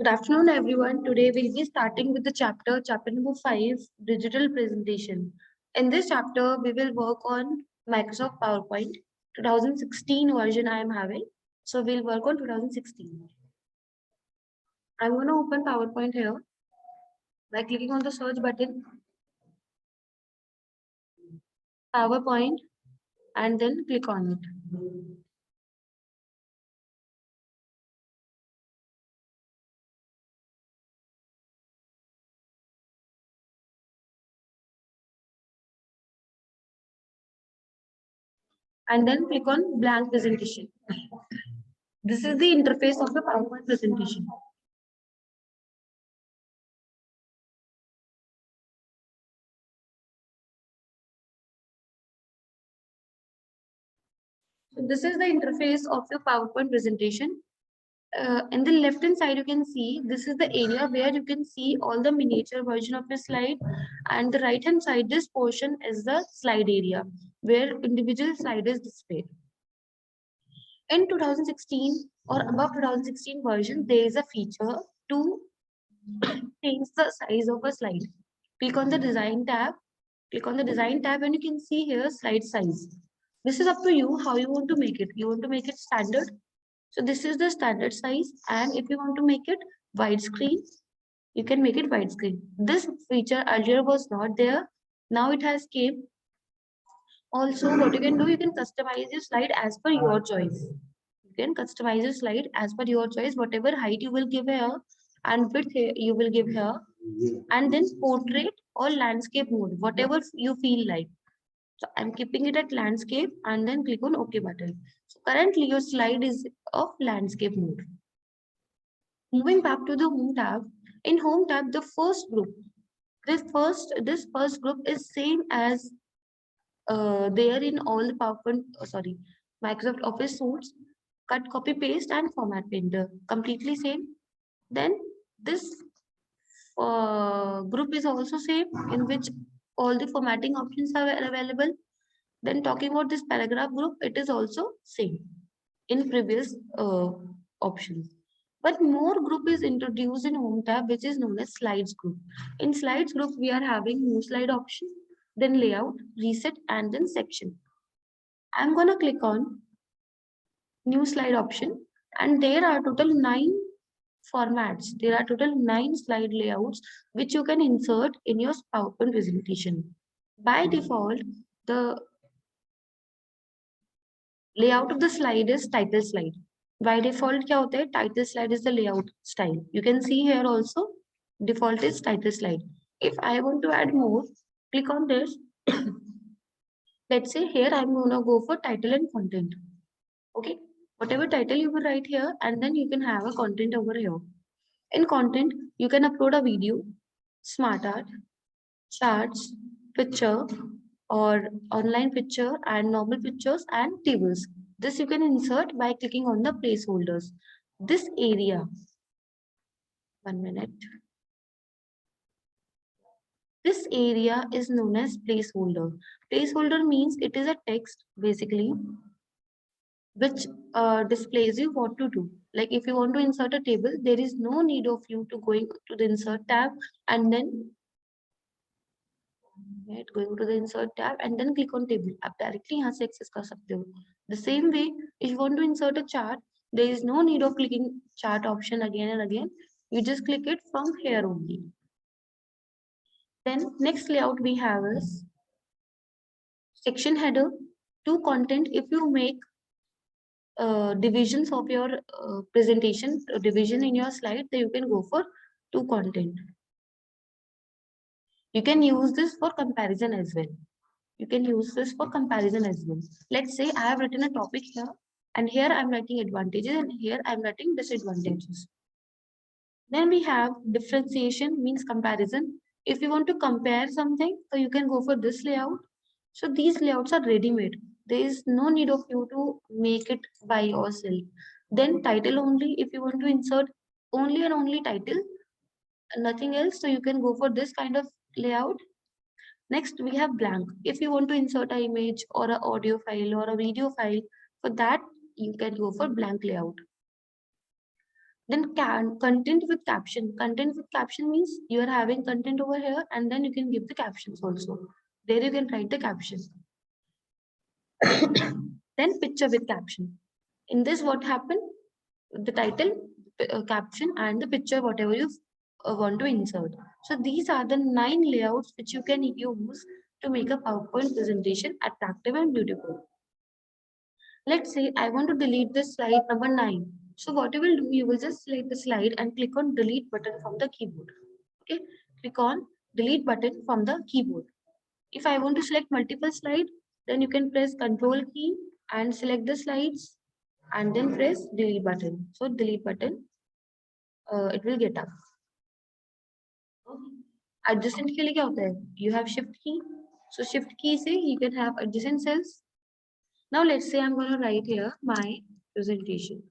Good afternoon, everyone. Today we'll be starting with the chapter number 5, digital presentation. In this chapter, we will work on Microsoft PowerPoint 2016 version I am having. So we'll work on 2016. I'm going to open PowerPoint here by clicking on the search button, PowerPoint, and then click on it. And then click on blank presentation. This is the interface of the PowerPoint presentation. So this is the interface of your PowerPoint presentation. In the left hand side, you can see this is the area where you can see all the miniature version of your slide, and the right hand side, this portion is the slide area where individual slide is displayed. In 2016 or above 2016 version, there is a feature to change the size of a slide. Click on the design tab, and you can see here slide size. This is up to you how you want to make it. You want to make it standard. So this is the standard size, and if you want to make it widescreen, you can make it widescreen. This feature earlier was not there. Now it has came. Also, what you can do, you can customize your slide as per your choice. You can customize your slide as per your choice, whatever height you will give here and width you will give here, and then portrait or landscape mode, whatever you feel like. So I'm keeping it at landscape and then click on OK button. So currently your slide is of landscape mode. Moving back to the home tab, in home tab, the first group, this first group is same as there in all the PowerPoint, Microsoft Office suites, cut, copy, paste, and format painter, completely same. Then this group is also same, in which all the formatting options are available. Then talking about this paragraph group, it is also same in previous options. But more group is introduced in home tab, which is known as slides group. In slides group, we are having new slide option, then layout, reset, and then section. I'm gonna click on new slide option, and there are total 9 formats. There are total 9 slide layouts which you can insert in your PowerPoint presentation. By default, the layout of the slide is title slide. By default, क्या होता है? Title slide is the layout style. You can see here also, default is title slide. If I want to add more, click on this. Let's say here I'm gonna go for title and content. Okay, whatever title you will write here, and then you can have a content over here. In content, you can upload a video, smart art, charts, picture, or online picture and normal pictures and tables. This you can insert by clicking on the placeholders. This area, 1 minute. This area is known as placeholder. Placeholder means it is a text basically which displays you what to do. Like if you want to insert a table, there is no need of you to going to the insert tab and then going to the insert tab and then click on table. आप directly यहाँ से access कर सकते हो. The same way, if you want to insert a chart, there is no need of clicking chart option again and again. You just click it from here only. Then next layout we have is section header to content. If you make divisions of your presentation, division in your slide, then you can go for to content. You can use this for comparison as well. You can use this for comparison as well. Let's say I have written a topic here, and here I'm writing advantages, and here I'm writing disadvantages. Then we have differentiation, means comparison. If you want to compare something, so you can go for this layout. So these layouts are ready-made. There is no need of you to make it by yourself. Then title only, if you want to insert only and only title, nothing else, so you can go for this kind of layout. Next, we have blank. If you want to insert an image or an audio file or a video file, for that, you can go for blank layout. Then content with caption. Content with caption means you are having content over here and then you can give the captions also. There you can write the caption. Then picture with caption. In this what happened? The title, caption and the picture whatever you want to insert. So these are the 9 layouts which you can use to make a PowerPoint presentation attractive and beautiful. Let's say I want to delete this slide number 9. So what you will do, you will just select the slide and click on delete button from the keyboard. Okay, click on delete button from the keyboard. If I want to select multiple slides, then you can press Control key and select the slides and then press delete button. So delete button, it will get up. Adjacent के लिए क्या होता है? You have shift key. So shift key से you can have adjacent cells. Now let's say I'm going to write here my presentation.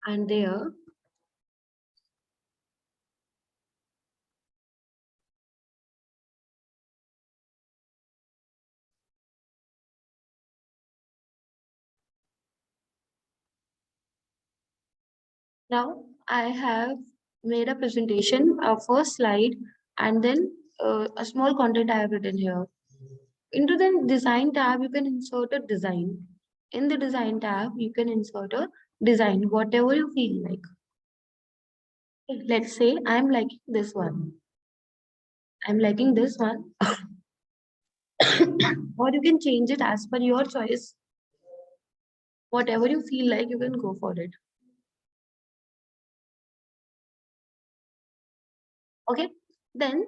And there now I have made a presentation, a first slide, and then a small content I have written here. Into the design tab, you can insert a design. In the design tab, you can insert a design, whatever you feel like. Let's say I'm liking this one. I'm liking this one. Or you can change it as per your choice. Whatever you feel like, you can go for it. Okay, then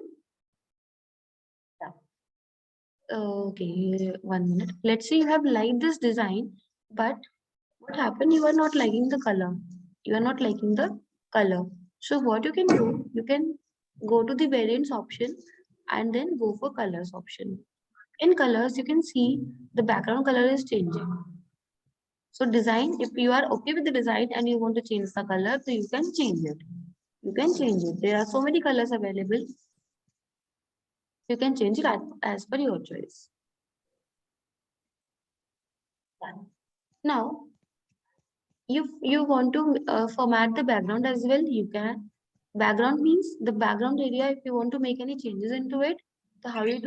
okay, 1 minute. Let's say you have liked this design, but what happened? You are not liking the color. You are not liking the color. So what you can do, you can go to the variants option and then go for colors option. In colors, you can see the background color is changing. So design, if you are okay with the design and you want to change the color, so you can change it. You can change it. There are so many colors available. You can change it as per your choice. Now, if you want to format the background as well, you can. Background means the background area. If you want to make any changes into it, so how you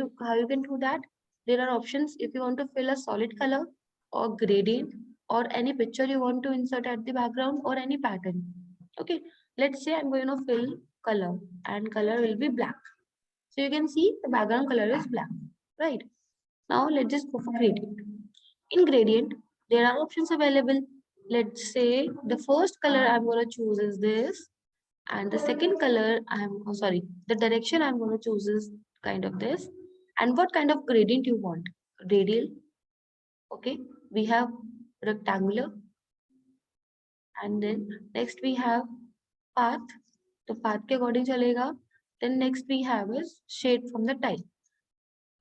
can do that? There are options. If you want to fill a solid color or gradient or any picture you want to insert at the background or any pattern. Okay, let's say I'm going to fill color and color will be black. So you can see the background color is black, right? Now let's just go for gradient. In gradient, there are options available. Let's say the first color I'm going to choose is this, and the second color the direction I'm going to choose is kind of this. And what kind of gradient you want? Radial. Okay, we have rectangular, and then next we have path. तो path के according चलेगा. Then next we have is shade from the tile.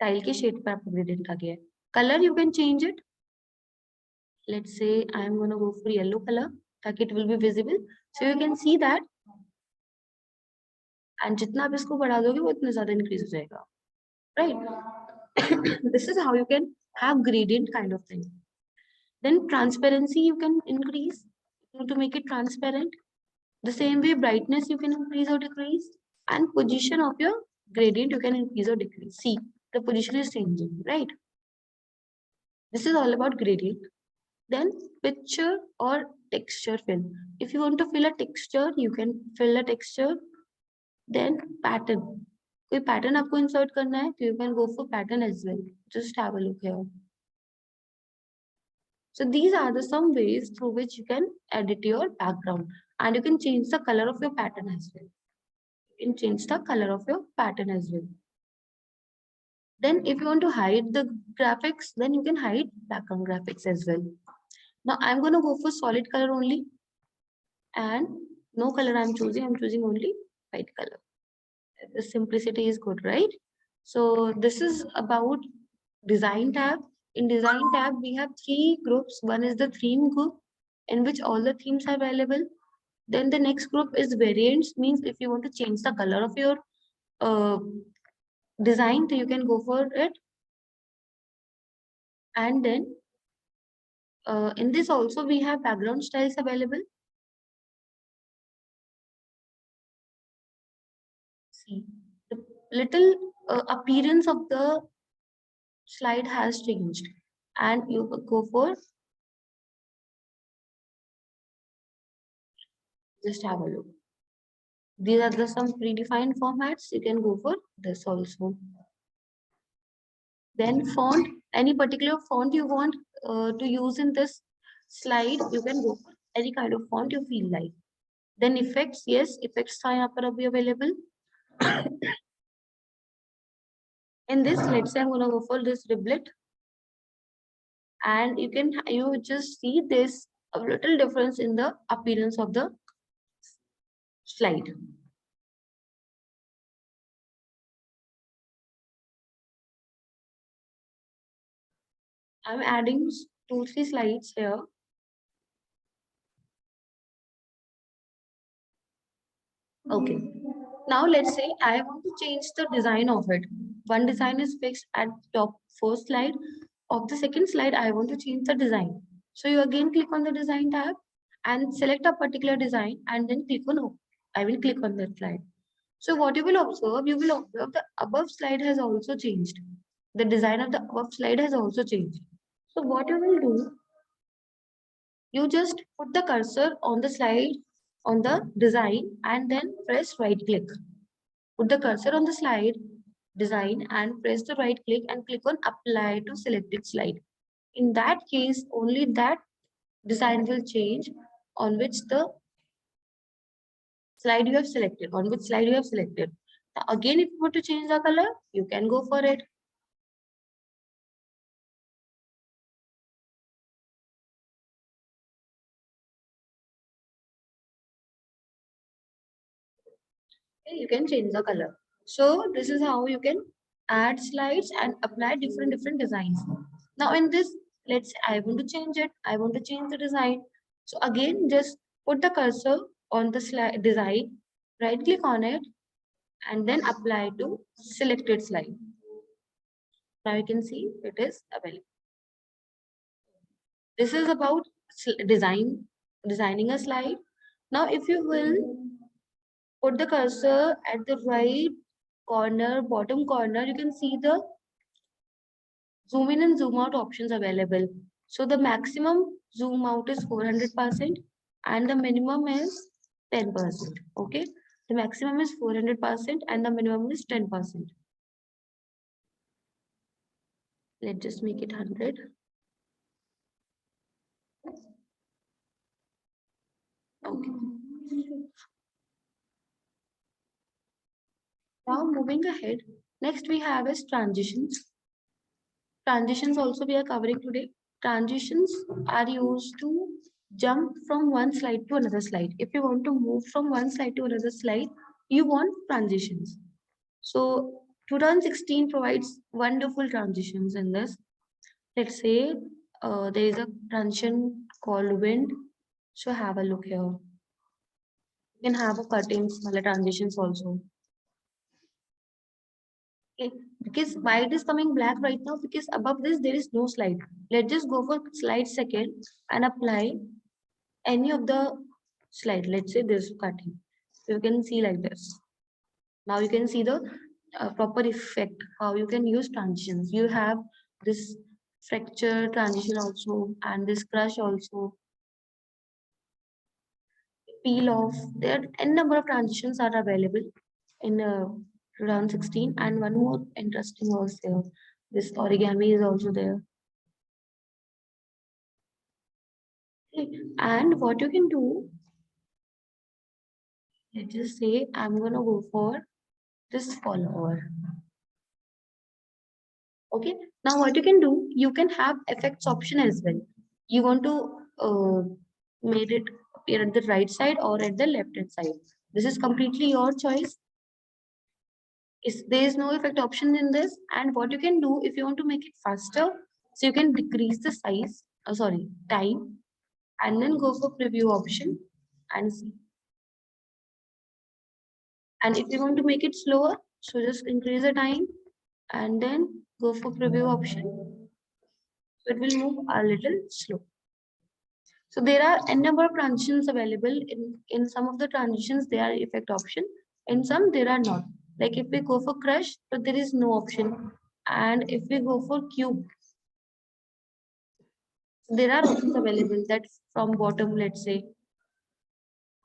Tile के shade पर आपको gradient आ गया है. Color you can change it. Let's say I'm going to go for yellow color, that it will be visible. So you can see that. And जितना आप इसको बढ़ा दोगे वो इतना ज़्यादा increase हो जाएगा. Right? This is how you can have gradient kind of thing. Then transparency you can increase to make it transparent. The same way brightness you can increase or decrease. And position of your gradient you can increase or decrease. See, the position is changing, right? This is all about gradient. Then picture or texture fill. If you want to fill a texture, you can fill a texture. Then pattern. कोई pattern आपको insert करना है, so you can go for pattern as well. Just have a look here. So these are the some ways through which you can edit your background, and you can change the color of your pattern as well. You can change the color of your pattern as well. Then if you want to hide the graphics, then you can hide background graphics as well. Now I'm going to go for solid color only, and no color I'm choosing only white color. The simplicity is good, right? So this is about design tab. In design tab, we have 3 groups. One is the theme group, in which all the themes are available. Then the next group is variants, means if you want to change the color of your design, so you can go for it. And then In this also we have background styles available. See, the little appearance of the slide has changed, and you go for, just have a look. These are the some predefined formats. You can go for this also. Then font, any particular font you want to use in this slide, you can go for any kind of font you feel like. Then effects, yes, effects are यहाँ पर अभी available. In this, let's say I'm gonna go for this riblet, and you just see this a little difference in the appearance of the slide. I'm adding 2-3 slides here. Okay. Now let's say I want to change the design of it. One design is fixed at top first slide. Of the second slide, I want to change the design. So you again click on the design tab and select a particular design and then click on OK. I will click on that slide. So what you will observe the above slide has also changed. The design of the above slide has also changed. So what you will do, you just put the cursor on the slide, on the design, and then press right click. Put the cursor on the slide design and press the right click and click on apply to selected slide. In that case, only that design will change on which the slide you have selected, on which slide you have selected. Now, again, if you want to change the color, you can go for it. Okay, you can change the color. So this is how you can add slides and apply different designs. Now in this, let's say I want to change it. I want to change the design. So again, just put the cursor on the slide design, right click on it, and then apply to selected slide. Now you can see it is available. This is about designing a slide. Now if you will put the cursor at the right corner, bottom corner, you can see the zoom in and zoom out options available. So the maximum zoom out is 400% and the minimum is 10%. Okay. The maximum is 400% and the minimum is 10%. Let's just make it 100. Okay. Now moving ahead, next we have is transitions. Transitions also we are covering today. Transitions are used to jump from one slide to another slide. If you want to move from one slide to another slide, you want transitions. So 2016 provides wonderful transitions in this. Let's say there is a transition called wind. So have a look here. You can have a cutting smaller transitions also. Okay. Because why it is coming black right now? Because above this there is no slide. Let's just go for slide second and apply any of the slide. Let's say this cutting. You can see like this. Now you can see the proper effect, how you can use transitions. You have this fracture transition also and this crush also, peel off. There are n number of transitions are available in 2016, and one more interesting was there. This origami is also there. Okay. And what you can do, let's just say I'm gonna go for this follower. Okay. Now what you can do, you can have effects option as well. You want to made it appear at the right side or at the left hand side. This is completely your choice. There is no effect option in this. And what you can do if you want to make it faster, so you can decrease the size, time, and then go for preview option and see. And if you want to make it slower, so just increase the time and then go for preview option. So it will move a little slow. So there are n number of transitions available. In some of the transitions, there are effect option. In some, there are not. Like if we go for crush, but there is no option. And if we go for cube, there are options available that from bottom, let's say,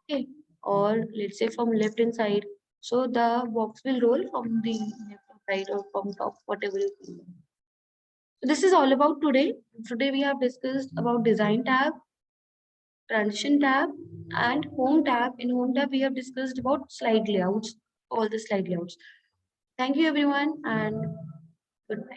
okay, or let's say from left hand side. So the box will roll from the left side or from top, whatever you feel. So this is all about today. Today we have discussed about design tab, transition tab, and home tab. In home tab, we have discussed about slide layouts, all the slide layouts. Thank you everyone and goodbye.